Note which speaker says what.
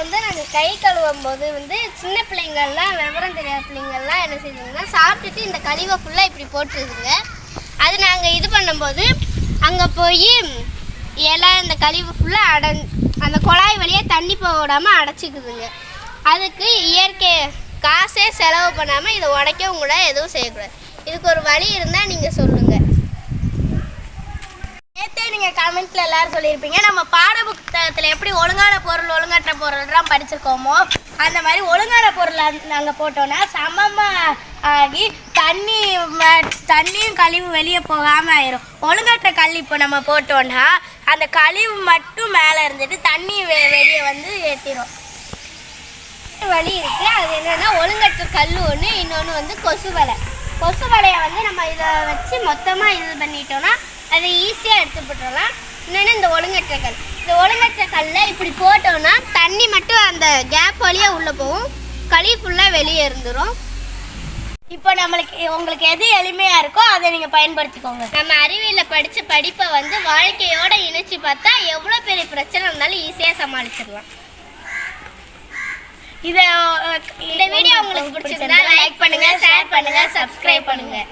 Speaker 1: வந்து நாங்கள் கை கழுவும் போது வந்து சின்ன பிள்ளைங்கள்லாம் விவரம் தெரியாத பிள்ளைங்கள்லாம் என்ன செய்யுதுங்கன்னா சாப்பிட்டுட்டு இந்த கழிவை ஃபுல்லாக இப்படி போட்டுருதுங்க. அது நாங்கள் இது பண்ணும்போது அங்கே போய் இலை இந்த கழிவு ஃபுல்லாக அந்த குழாய் வழியாக தண்ணி போக விடாமல் அடைச்சிக்குதுங்க. அதுக்கு இயற்கை காசே செலவு பண்ணாமல் இதை உடைக்கவும் கூட எதுவும் செய்யக்கூடாது. இதுக்கு ஒரு வழி இருந்தால் நீங்கள் சொல்லுங்கள்.
Speaker 2: நேற்றே நீங்கள் கமெண்ட்டில் எல்லோரும் சொல்லியிருப்பீங்க, நம்ம பாட புத்தகத்தில் எப்படி ஒழுங்கான பொருள் ஒழுங்கற்ற பொருள்லாம் படிச்சிருக்கோமோ அந்த மாதிரி ஒழுங்கான பொருள் நாங்கள் போட்டோன்னா சமமாக ஆகி தண்ணியும் கழிவு வெளியே போகாமல் ஆயிரும். ஒழுங்கற்ற கல் இப்போ நம்ம போட்டோன்னா அந்த கழிவு மட்டும் மேலே இருந்துட்டு தண்ணி வெளியே வந்து ஏற்றிடும்.
Speaker 1: வழி இருக்குது. அது என்னென்னா ஒழுங்கற்ற கல் ஒன்று, இன்னொன்று வந்து கொசு வலையை வந்து நம்ம இதை வச்சு மொத்தமாக இது பண்ணிட்டோன்னா அதை ஈஸியாக எடுத்து போட்டுடலாம். இன்னொன்று இந்த ஒழுங்கற்ற கல்லை இப்படி போட்டோன்னா தண்ணி மட்டும் அந்த கேப் வழியாக உள்ளே போகும், கழிவு ஃபுல்லாக வெளியே இருந்துடும்.
Speaker 2: இப்போ உங்களுக்கு எது எளிமையாக இருக்கோ அதை நீங்கள் பயன்படுத்திக்கோங்க.
Speaker 1: நம்ம அறிவியலில் படித்த படிப்பை வந்து வாழ்க்கையோடு இணைச்சி பார்த்தா எவ்வளோ பெரிய பிரச்சனை இருந்தாலும் ஈஸியாக சமாளிச்சிடலாம்.
Speaker 2: இந்த வீடியோ உங்களுக்கு பிடிச்சிருந்தா லைக் பண்ணுங்கள், ஷேர் பண்ணுங்கள், சப்ஸ்கிரைப் பண்ணுங்கள்.